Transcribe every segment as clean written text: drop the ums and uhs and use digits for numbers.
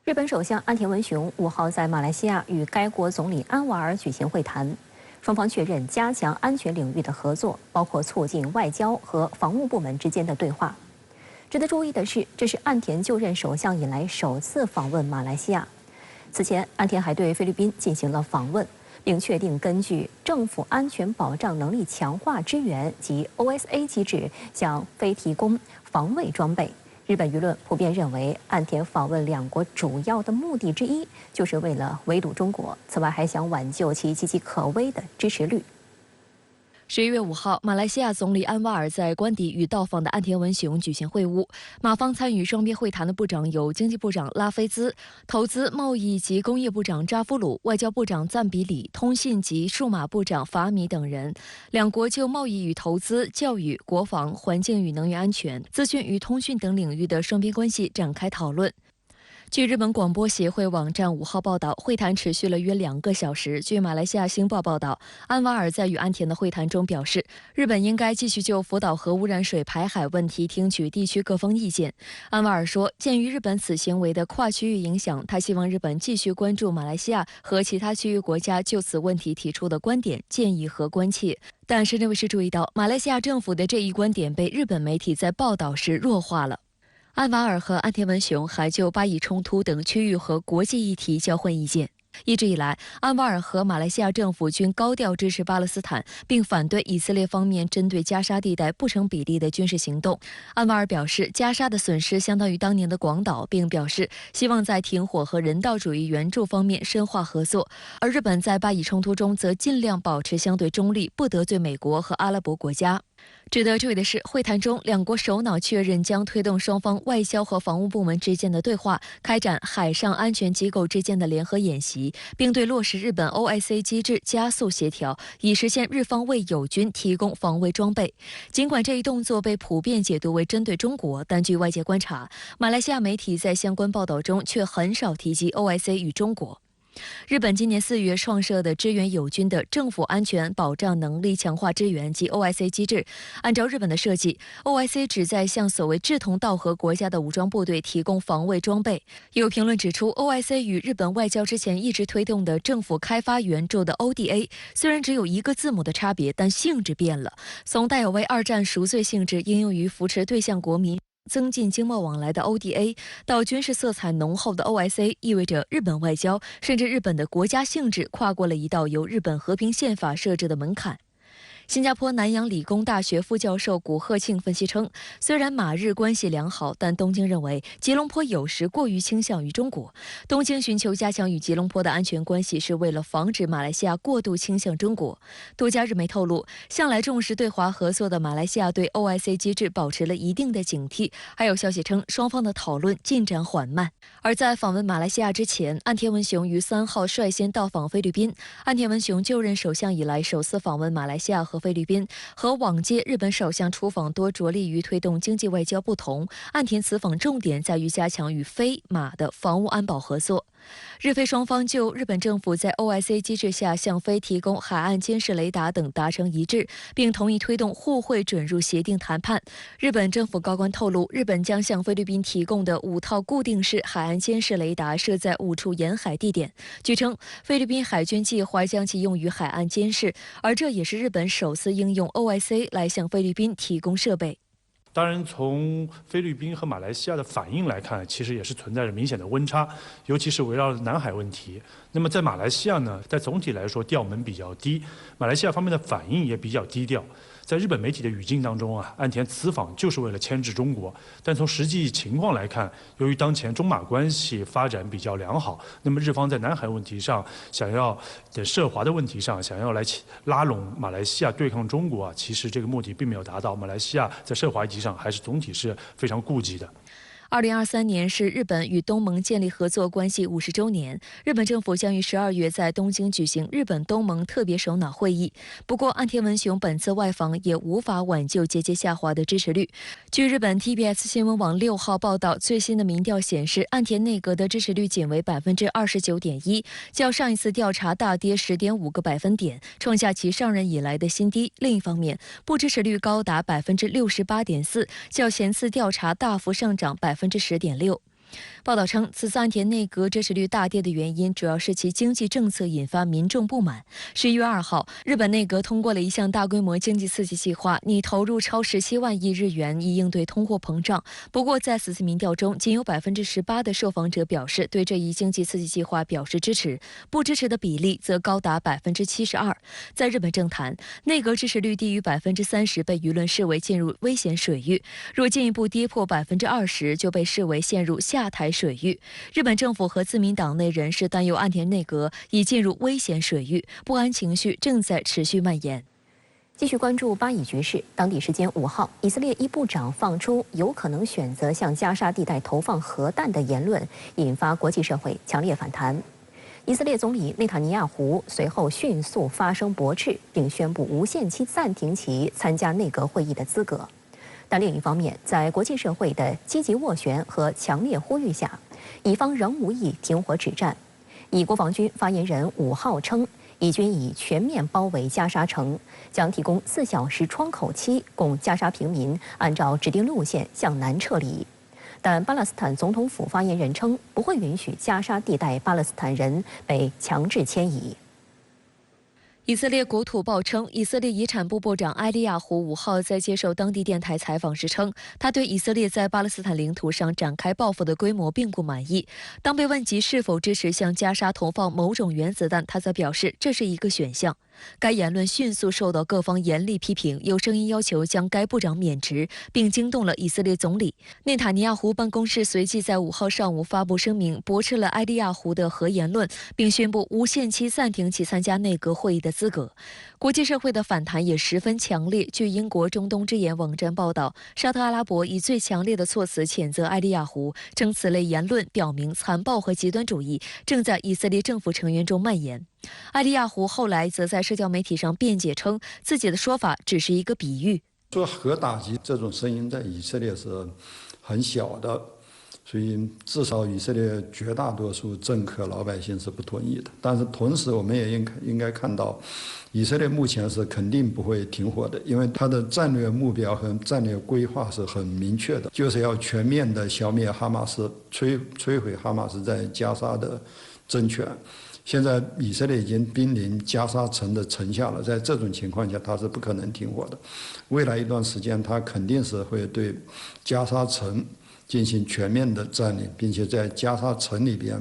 日本首相岸田文雄5号在马来西亚与该国总理安瓦尔举行会谈，双方确认加强安全领域的合作，包括促进外交和防务部门之间的对话。值得注意的是，这是岸田就任首相以来首次访问马来西亚。此前，岸田还对菲律宾进行了访问，并确定根据政府安全保障能力强化支援及 OSA 机制，向菲提供防卫装备。 日本舆论普遍认为，岸田访问两国主要的目的之一，就是为了围堵中国。此外，还想挽救其岌岌可危的支持率。11月5号，马来西亚总理安瓦尔在官邸与到访的岸田文雄举行会晤。马方参与双边会谈的部长有经济部长拉菲兹、投资、贸易及工业部长扎夫鲁、外交部长赞比里、通信及数码部长法米等人。两国就贸易与投资、教育、国防、环境与能源安全、资讯与通讯等领域的双边关系展开讨论。 据日本广播协会网站5号报道，会谈持续了约2个小时。据马来西亚星报报道，安瓦尔在与岸田的会谈中表示，日本应该继续就福岛核污染水排海问题听取地区各方意见。安瓦尔说，鉴于日本此行为的跨区域影响，他希望日本继续关注马来西亚和其他区域国家就此问题提出的观点、建议和关切。但深圳卫视注意到，马来西亚政府的这一观点被日本媒体在报道时弱化了。 安瓦尔和岸田文雄还就巴以冲突等区域和国际议题交换意见。一直以来，安瓦尔和马来西亚政府均高调支持巴勒斯坦，并反对以色列方面针对加沙地带不成比例的军事行动。安瓦尔表示，加沙的损失相当于当年的广岛，并表示希望在停火和人道主义援助方面深化合作。而日本在巴以冲突中则尽量保持相对中立，不得罪美国和阿拉伯国家。 值得注意的是，会谈中，两国首脑确认将推动双方外交和防务部门之间的对话，开展海上安全机构之间的联合演习，并对落实日本 OSA 机制加速协调，以实现日方为友军提供防卫装备。尽管这一动作被普遍解读为针对中国，但据外界观察，马来西亚媒体在相关报道中却很少提及 OSA 与中国。 日本今年4月创设的支援友军的政府安全保障能力强化支援及 OSA 机制，按照日本的设计 ，OSA 旨在向所谓志同道合国家的武装部队提供防卫装备。有评论指出 ，OSA 与日本外交之前一直推动的政府开发援助的 ODA 虽然只有一个字母的差别，但性质变了，从带有为二战赎罪性质应用于扶持对象国民。 增进经贸往来的 ODA 到军事色彩浓厚的 OSA， 意味着日本外交甚至日本的国家性质跨过了一道由日本和平宪法设置的门槛。 新加坡南洋理工大学副教授古贺庆分析称，虽然马日关系良好，但东京认为吉隆坡有时过于倾向于中国。东京寻求加强与吉隆坡的安全关系，是为了防止马来西亚过度倾向中国。多家日媒透露，向来重视对华合作的马来西亚对 OSA 机制保持了一定的警惕。还有消息称，双方的讨论进展缓慢。而在访问马来西亚之前，岸田文雄于3号率先到访菲律宾。岸田文雄就任首相以来首次访问马来西亚和菲律宾，和往届日本首相出访多着力于推动经济外交不同，岸田此访重点在于加强与菲马的防务安保合作。日菲双方就日本政府在 OSA 机制下向菲提供海岸监视雷达等达成一致，并同意推动互惠准入协定谈判。日本政府高官透露，日本将向菲律宾提供的5套固定式海岸监视雷达设在5处沿海地点。据称，菲律宾海军计划将其用于海岸监视，而这也是日本首次应用 OSA 来向菲律宾提供设备。 当然，从菲律宾和马来西亚的反应来看，其实也是存在着明显的温差，尤其是围绕南海问题。那么在马来西亚呢，在总体来说调门比较低，马来西亚方面的反应也比较低调。在日本媒体的语境当中啊，岸田此访就是为了牵制中国。但从实际情况来看，由于当前中马关系发展比较良好，那么日方在南海问题上想要涉华的问题上，想要来拉拢马来西亚对抗中国啊，其实这个目的并没有达到。马来西亚在涉华议题上还是总体是非常顾忌的。 2023年是日本与东盟建立合作关系50周年，日本政府将于12月在东京举行日本东盟特别首脑会议。不过，岸田文雄本次外访也无法挽救节节下滑的支持率。据日本 TBS 新闻网6号报道，最新的民调显示，岸田内阁的支持率仅为29.1%，较上一次调查大跌10.5个百分点，创下其上任以来的新低。另一方面，不支持率高达68.4%，较前次调查大幅上涨10.6%。报道称，此次岸田内阁支持率大跌的原因，主要是其经济政策引发民众不满。11月2号，日本内阁通过了一项大规模经济刺激计划，拟投入超17万亿日元以应对通货膨胀。不过，在此次民调中，仅有18%的受访者表示对这一经济刺激计划表示支持，不支持的比例则高达72%。在日本政坛，内阁支持率低于30%被舆论视为进入危险水域，若进一步跌破20%，就被视为陷入下台水域。日本政府和自民党内人士担忧岸田内阁已进入危险水域，不安情绪正在持续蔓延。继续关注巴以局势，当地时间5号，以色列一部长放出有可能选择向加沙地带投放核弹的言论，引发国际社会强烈反弹。以色列总理内塔尼亚胡随后迅速发声驳斥，并宣布无限期暂停其参加内阁会议的资格。但另一方面，在国际社会的积极斡旋和强烈呼吁下，以方仍无意停火止战。以国防军发言人5号称，以军已全面包围加沙城，将提供4小时窗口期，供加沙平民按照指定路线向南撤离。但巴勒斯坦总统府发言人称，不会允许加沙地带巴勒斯坦人被强制迁移。以色列国土报称，以色列遗产部部长埃利亚胡5号在接受当地电台采访时称，他对以色列在巴勒斯坦领土上展开报复的规模并不满意。当被问及是否支持向加沙投放某种原子弹，他则表示这是一个选项。该言论迅速受到各方严厉批评，有声音要求将该部长免职，并惊动了以色列总理。内塔尼亚胡办公室随即在5号上午发布声明，驳斥了埃利亚胡的核言论，并宣布无限期暂停其参加内阁会议的资格。国际社会的反弹也十分强烈。据英国中东之眼网站报道，沙特阿拉伯以最强烈的措辞谴责埃利亚胡，称此类言论表明残暴和极端主义正在以色列政府成员中蔓延。埃利亚胡后来则在社交媒体上辩解称，自己的说法只是一个比喻。说核打击这种声音在以色列是很小的，所以至少以色列绝大多数政客老百姓是不同意的。但是同时我们也应该看到，以色列目前是肯定不会停火的，因为它的战略目标和战略规划是很明确的，就是要全面的消灭哈马斯，摧毁哈马斯在加沙的政权。现在以色列已经濒临加沙城的城下了，在这种情况下，它是不可能停火的。未来一段时间，它肯定是会对加沙城进行全面的占领，并且在加沙城里边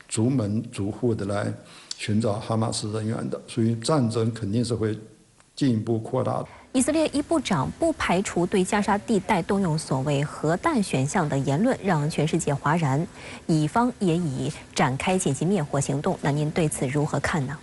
逐门逐户的来寻找哈马斯人员的，所以战争肯定是会进一步扩大的。以色列一部长不排除对加沙地带动用所谓核弹选项的言论，让全世界哗然。以方也已展开紧急灭火行动。那您对此如何看呢？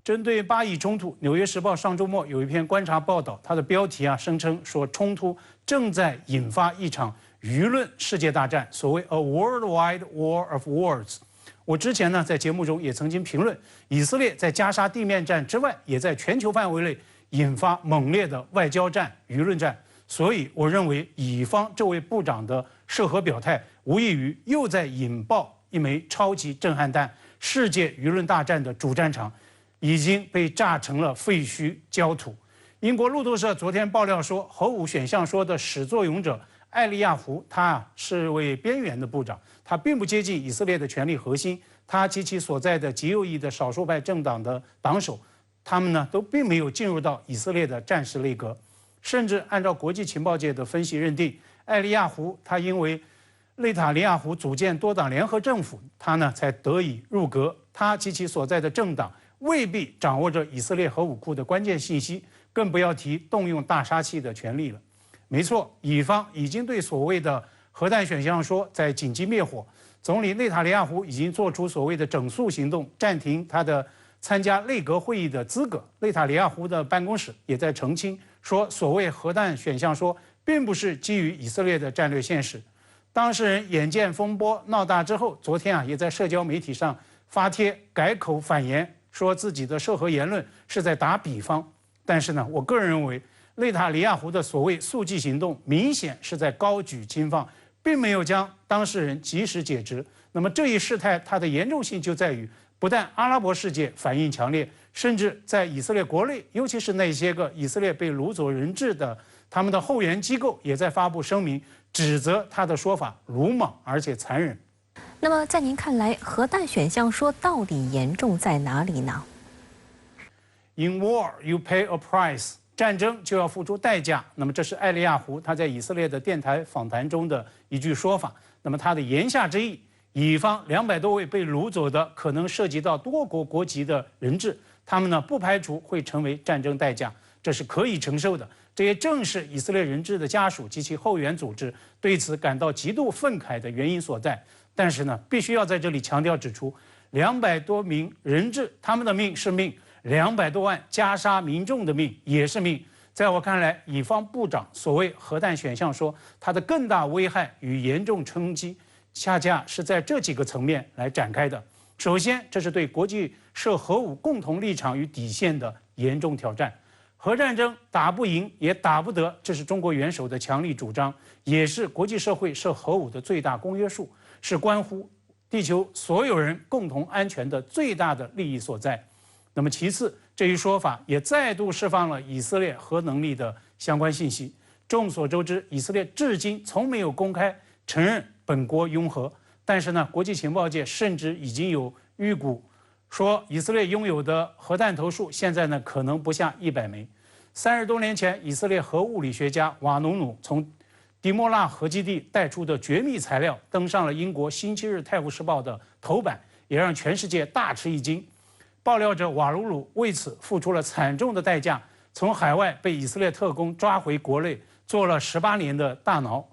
针对巴以冲突，《纽约时报》上周末有一篇观察报道，它的标题声称说冲突正在引发一场舆论世界大战，所谓 a worldwide war of words。我之前在节目中也曾经评论，以色列在加沙地面战之外，也在全球范围内引发猛烈的外交战、舆论战。所以我认为以方这位部长的涉核表态，无异于又在引爆一枚超级震撼弹，世界舆论大战的主战场已经被炸成了废墟焦土。英国路透社昨天爆料说，核武选项说的始作俑者埃利亚胡，他是位边缘的部长，他并不接近以色列的权力核心，他及其所在的极右翼的少数派政党的党首，他们都并没有进入到以色列的战时内阁。甚至按照国际情报界的分析认定，埃利亚胡他因为内塔尼亚胡组建多党联合政府，他才得以入阁。他及其所在的政党未必掌握着以色列核武库的关键信息，更不要提动用大杀器的权利了。没错，以方已经对所谓的核弹选项说在紧急灭火，总理内塔尼亚胡已经做出所谓的整肃行动，暂停他的参加内阁会议的资格。内塔尼亚胡的办公室也在澄清说，所谓核弹选项说并不是基于以色列的战略现实。当事人眼见风波闹大之后，昨天也在社交媒体上发帖改口反言，说自己的涉核言论是在打比方。但是我个人认为，内塔尼亚胡的所谓肃纪行动明显是在高举轻放，并没有将当事人及时解职。那么这一事态它的严重性就在于，不但阿拉伯世界反应强烈，甚至在以色列国内，尤其是那些个以色列被掳走人质的他们的后援机构，也在发布声明，指责他的说法鲁莽而且残忍。那么在您看来，核弹选项说到底严重在哪里呢？ In war, you pay a price. 战争就要付出代价。那么这是艾利亚胡他在以色列的电台访谈中的一句说法。那么他的言下之意，以方200多位被掳走的可能涉及到多国国籍的人质，他们呢不排除会成为战争代价，这是可以承受的。这也正是以色列人质的家属及其后援组织对此感到极度愤慨的原因所在。但是呢，必须要在这里强调指出，200多名人质，他们的命是命。200多万加沙民众的命也是命，在我看来，以方部长所谓核弹选项说，它的更大危害与严重冲击，恰恰是在这几个层面来展开的。首先，这是对国际涉核武共同立场与底线的严重挑战。核战争打不赢也打不得，这是中国元首的强力主张，也是国际社会涉核武的最大公约数，是关乎地球所有人共同安全的最大的利益所在。那么其次，这一说法也再度释放了以色列核能力的相关信息。众所周知，以色列至今从没有公开承认本国拥核，但是呢，国际情报界甚至已经有预估，说以色列拥有的核弹头数现在呢可能不下100枚。30多年前，以色列核物理学家瓦努努从迪莫拉核基地带出的绝密材料登上了英国《星期日泰晤士报》的头版，也让全世界大吃一惊。爆料者瓦鲁鲁为此付出了惨重的代价，从海外被以色列特工抓回国内，做了18年的大牢。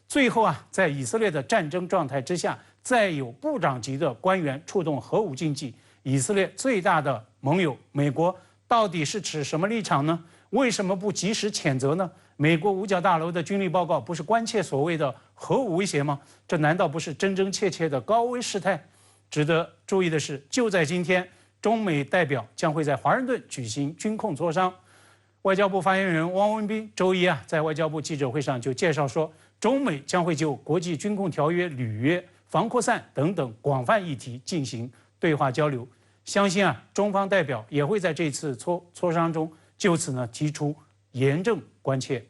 最后啊，在以色列的战争状态之下，再有部长级的官员触动核武禁忌，以色列最大的盟友美国到底是持什么立场呢？为什么不及时谴责呢？美国五角大楼的军力报告不是关切所谓的核武威胁吗？这难道不是真真切切的高危事态？值得注意的是，就在今天，中美代表将会在华盛顿举行军控磋商。外交部发言人汪文斌周一在外交部记者会上就介绍说，中美将会就国际军控条约、履约、防扩散等等广泛议题进行对话交流。相信中方代表也会在这次磋商中就此呢提出严正关切。